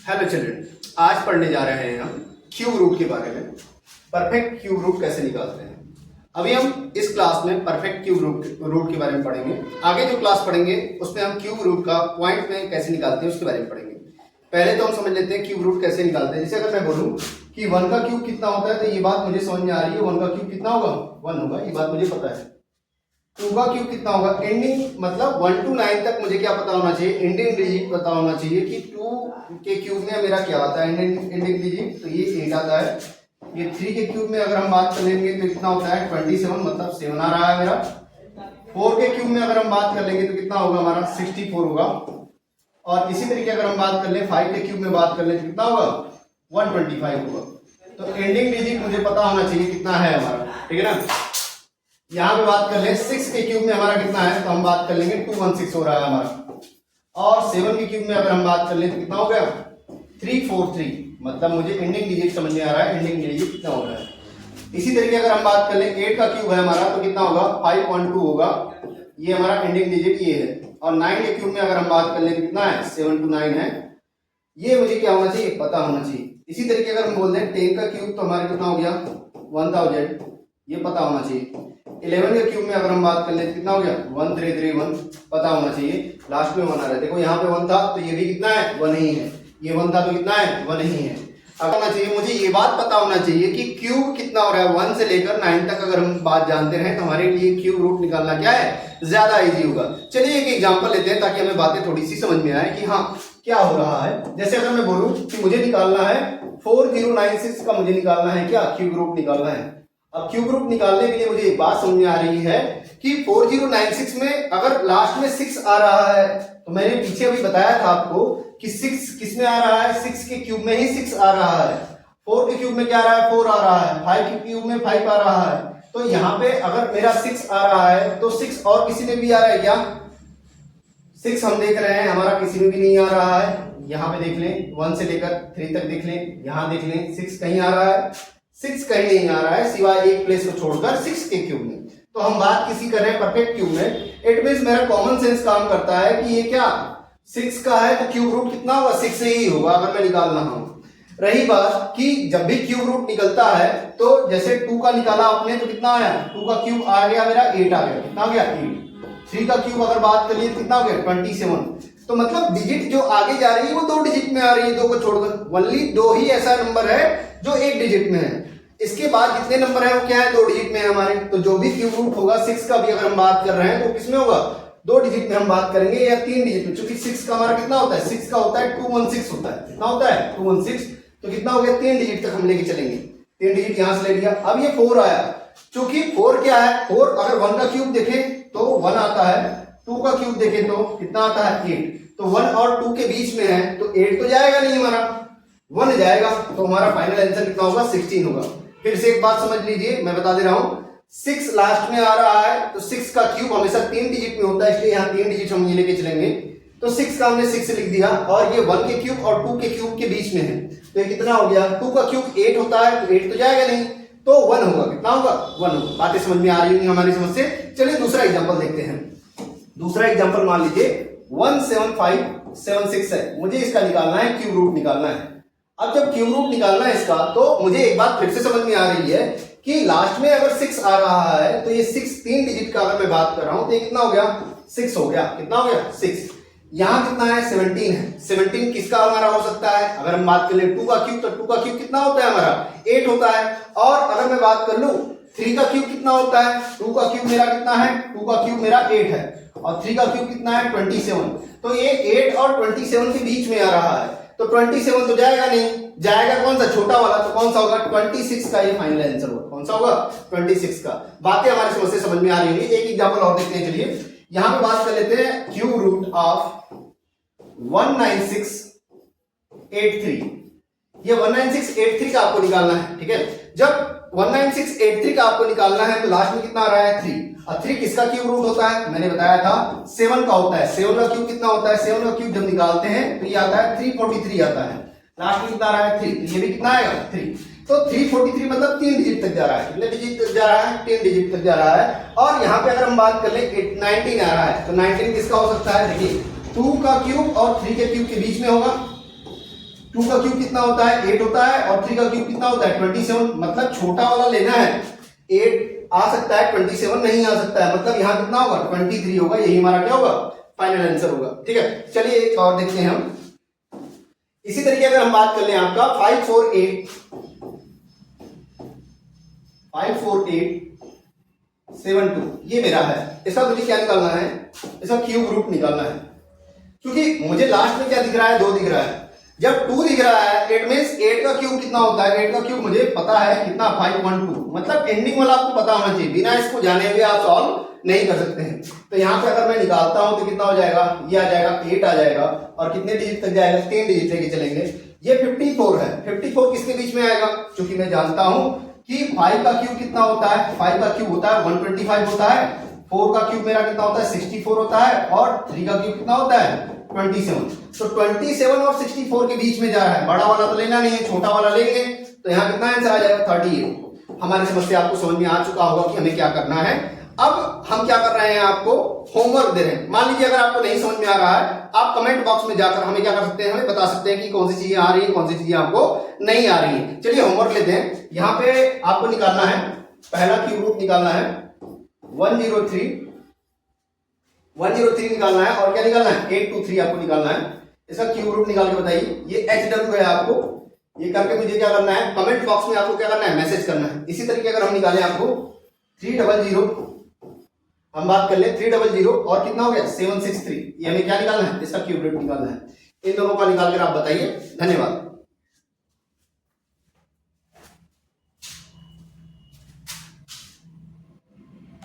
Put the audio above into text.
Hello children, आज पढ़ने जा रहे हैं हम क्यूब रूट के बारे में। परफेक्ट क्यूब रूट कैसे निकालते हैं। अभी हम इस क्लास में परफेक्ट क्यूब रूट के बारे में पढ़ेंगे। आगे जो क्लास पढ़ेंगे उसमें हम क्यूब रूट का पॉइंट में कैसे निकालते हैं उसके बारे में पढ़ेंगे। पहले तो हम समझ लेते हैं क्यूब रूट कैसे निकालते हैं। जैसे अगर मैं बोलूँ कि 1 का क्यूब कितना होता है तो ये बात मुझे समझ में आ रही है। 1 का क्यूब कितना होगा, 1 होगा, ये बात मुझे पता है। 2 का क्यूब कितना होगा, एंडिंग मतलब 1 to 9 तक मुझे क्या पता होना चाहिए, एंडिंग डिजिट पता होना चाहिए कि 2 के क्यूब में मेरा क्या आता है, एंडिंग डिजिट, तो ये 8 आता है। ये 3 के क्यूब में अगर हम बात कर लेंगे तो कितना होता है 27, मतलब 7 आ रहा है मेरा। 4 के क्यूब में अगर हम बात कर लेंगे तो कितना होगा हमारा 64 होगा। और इसी तरीके अगर हम बात कर ले 5 के क्यूब में बात कर ले तो कितना होगा 125 होगा। तो एंडिंग डिजिट मुझे पता होना चाहिए कितना है हमारा, ठीक है ना। यहाँ पे बात कर ले 6 के क्यूब में हमारा कितना है तो हम बात कर लेंगे 216 हो रहा है हमारा। और 7 के क्यूब में अगर हम बात कर ले तो कितना हो गया 343, मतलब मुझे एंडिंग डिजिट समझ में आ रहा है, एंडिंग डिजिट कितना हो रहा है। इसी तरीके अगर हम बात कर ले 8 का क्यूब है हमारा तो कितना होगा 5.2 होगा, ये हमारा एंडिंग डिजिट ये है। और 9 के क्यूब में अगर हम बात कर ले तो कितना है 7 to 9 है, ये मुझे क्या होना चाहिए पता होना चाहिए। इसी तरीके अगर हम बोल दें 10 का क्यूब तो हमारा कितना हो गया 1000, ये पता होना चाहिए। 11 के क्यूब में अगर हम बात कर ले तो कितना हो गया 1331, पता होना चाहिए। लास्ट में 1 आ रहा है, देखो यहाँ पे 1 था तो ये भी कितना है 1 ही है, ये 1 था तो कितना है 1 ही है। अब होना चाहिए मुझे ये बात पता होना चाहिए कि क्यूब कितना हो रहा है 1 से लेकर 9 तक। अगर हम बात जानते हैं तो हमारे लिए क्यूब रूट निकालना क्या है ज्यादा इजी होगा। चलिए एक एग्जांपल लेते हैं ताकि हमें बातें थोड़ी सी समझ में आए कि हाँ क्या हो रहा है। जैसे अगर मैं बोलूं कि मुझे निकालना है 4096 का, मुझे निकालना है क्या क्यूब रूट निकालना है। अब क्यूब रूट निकालने के लिए मुझे एक बात समझ में आ रही है कि 4096 में अगर लास्ट में 6 आ रहा है तो मैंने पीछे अभी बताया था आपको कि 6 किस में आ रहा है, 6 के क्यूब में ही 6 आ रहा है। 4 के क्यूब में क्या आ रहा है 4 आ रहा है, 5 के क्यूब में 5 आ रहा है। तो यहाँ पे अगर मेरा 6 आ रहा है तो 6 और किसी में भी आ रहा है क्या, 6 हम देख रहे हैं हमारा किसी में भी नहीं आ रहा है। यहाँ पे देख लें 1 से लेकर 3 तक देख लें, यहाँ देख लें 6 कहीं आ रहा है, 6 कहीं नहीं आ रहा है सिवाय एक प्लेस को छोड़कर 6 के क्यूब में। तो हम बात किसी कर रहे हैं परफेक्ट क्यूब में। इट मींस मेरा कॉमन सेंस काम करता है कि ये क्या 6 का है तो क्यूब रूट कितना होगा 6 ही होगा अगर मैं निकाल रहा हूं। रही बात कि जब भी क्यूब रूट निकलता है तो जैसे 2 का निकाला आपने तो कितना आया 2 का क्यूब आ गया मेरा 8 आ गया, कितना आ गया 8। 3 का क्यूब अगर बात करिए कितना हो गया 27। तो मतलब डिजिट जो आगे जा रही है वो 2 डिजिट में आ रही है, 2 को छोड़कर। ओनली 2 ही ऐसा नंबर है जो 1 डिजिट में है। इसके बाद जितने नंबर है वो क्या है 2 डिजिट में है हमारे। तो जो भी क्यूब रूट होगा 6 का भी अगर हम बात कर रहे हैं तो किसमें होगा 2 डिजिट में हम बात करेंगे या 3 डिजिट में। क्योंकि 6 का हमारा कितना होता है 6 का होता है 216 होता है, कितना होता है 216। तो कितना हो गया 3 डिजिट तक हम लेके चलेंगे, 3 डिजिट यहां से ले लिया। अब ये 4 आया, क्योंकि 4 क्या है 4 अगर 1 का क्यूब देखें तो 1 आता है, 2 का क्यूब देखें तो कितना आता है 8। तो 1 और 2 के बीच में है तो 8 तो जाएगा नहीं हमारा, 1 जाएगा। तो हमारा फाइनल आंसर कितना होगा 16 होगा। फिर से एक बात समझ लीजिए, मैं बता दे रहा हूं 6 लास्ट में आ रहा है तो 6 का क्यूब हमेशा 3 डिजिट में होता है, इसलिए यहाँ 3 डिजिट हम ये लेके चलेंगे। तो 6 का हमने 6 लिख दिया और ये 1 के क्यूब और 2 के क्यूब के बीच में है तो ये कितना हो गया 2 का क्यूब 8 होता है तो 8 तो जाएगा नहीं, तो 1 होगा, कितना होगा 1 होगा। बातें समझ में आ रही होंगी हमारी समझ से। चलिए दूसरा एग्जांपल देखते हैं। दूसरा एग्जांपल मान लीजिए 17576 है, मुझे इसका निकालना है क्यूब रूट निकालना है। अब जब क्यूब रूट निकालना है इसका तो मुझे एक बात फिर से समझ में आ रही है कि लास्ट में अगर 6 आ रहा है तो ये 6 3 डिजिट का अगर मैं बात कर रहा हूं तो ये कितना हो गया 6 हो गया, कितना हो गया 6। यहां कितना है 17 है, 17 किसका हमारा हो सकता है अगर हम बात कर ले 2 का क्यूब तो 2 का क्यूब कितना होता है हमारा 8 होता है। और अगर मैं बात कर लूं 3 का क्यूब कितना होता है, 2 का क्यूब मेरा कितना है 2 का क्यूब मेरा 8 है और 3 का क्यूब कितना है 27। तो ये 8 और 27 के बीच में आ रहा है तो 27 तो जाएगा नहीं, जाएगा कौन सा छोटा वाला, तो कौन सा होगा 26 का ये फाइनल आंसर होगा। कौन सा होगा 26 का। बातें हमारी समझ से समझ में आ रही होंगी। एक एग्जांपल और देखते हैं। चलिए यहां पे बात कर लेते हैं क्यूब रूट ऑफ 19683। ये 19683 का आपको निकालना है, ठीक है। जब 19683 का आपको निकालना है तो लास्ट में कितना आ रहा है 3। अब 3 किसका क्यूब रूट होता है, मैंने बताया था 7 का होता है। 7 का क्यूब कितना होता है, 7 का क्यूब जब निकालते हैं तो ये आता है 343 आता है। लास्ट में कितना आ रहा है 3, तो ये भी कितना आएगा 3। तो 343 मतलब 3 डिजिट तक जा रहा है। कितने डिजिट तक जा रहा है 3 डिजिट तक जा रहा है। और यहाँ पे अगर हम बात कर ले 19 आ रहा है तो 19 किसका हो सकता है, देखिए 2 का क्यूब और 3 के क्यूब के बीच में होगा। 2 का क्यूब कितना होता है 8 होता है, और 3 का क्यूब कितना होता है 27, मतलब छोटा वाला लेना है। 8 आ सकता है 27 नहीं आ सकता है, मतलब यहाँ कितना होगा 23 होगा। यही हमारा क्या होगा फाइनल आंसर होगा। ठीक है, चलिए एक और देखते हैं हम। इसी तरीके अगर हम बात कर लें आपका 54872, ये मेरा है। इसका मुझे क्या निकालना है, इसका क्यूब रूट निकालना है। क्योंकि मुझे लास्ट में क्या दिख रहा है 2 दिख रहा है। जब 2 दिख रहा है इट मींस 8 का क्यूब कितना होता है, 8 का क्यूब मुझे पता है कितना 512, मतलब एंडिंग वाला आपको पता होना चाहिए, बिना इसको जाने हुए आप सॉल्व नहीं कर सकते हैं। तो यहाँ पे अगर मैं निकालता हूं तो कितना हो जाएगा, ये आ जाएगा 8 आ जाएगा, और कितने डिजिट तक जाएगा 3 डिजिट लेके चलेंगे। ये 54 है। 54 किसके बीच में आएगा, क्योंकि मैं जानता हूं कि 5 का क्यूब कितना होता है, 5 का क्यूब होता है 125 होता है, 4 का क्यूब मेरा कितना होता है 64 होता है, और 3 का क्यूब कितना होता है 27। तो 27 और 64 के बीच में जा रहा है, बड़ा वाला तो लेना नहीं है, छोटा वाला लेंगे। तो यहाँ कितना आंसर आ जाएगा 38। हमारी समस्या आपको समझ में आ चुका होगा कि हमें क्या करना है। अब हम क्या कर रहे हैं, आपको होमवर्क दे रहे हैं। मान लीजिए अगर आपको नहीं समझ में आ रहा है, आप कमेंट बॉक्स में जाकर हमें क्या कर सकते हैं, हमें बता सकते हैं कि कौन सी चीजें आ रही है, कौन सी चीजें आपको नहीं आ रही है। चलिए होमवर्क लेते हैं। यहाँ पे आपको निकालना है, पहला क्यूब रूट निकालना है 103 निकालना है, और क्या निकालना है 823 आपको निकालना है। इसका क्यूब रूट निकाल के बताइए। ये HW है, आपको ये करके मुझे क्या करना है, कमेंट बॉक्स में आपको क्या करना है, मैसेज करना है। इसी तरीके अगर हम निकालें आपको 300, हम बात कर ले 300 और कितना हो गया 763, ये हमें क्या निकालना है, इसका क्यूब रूट निकालना है। इन दोनों का निकाल कर आप बताइए। धन्यवाद।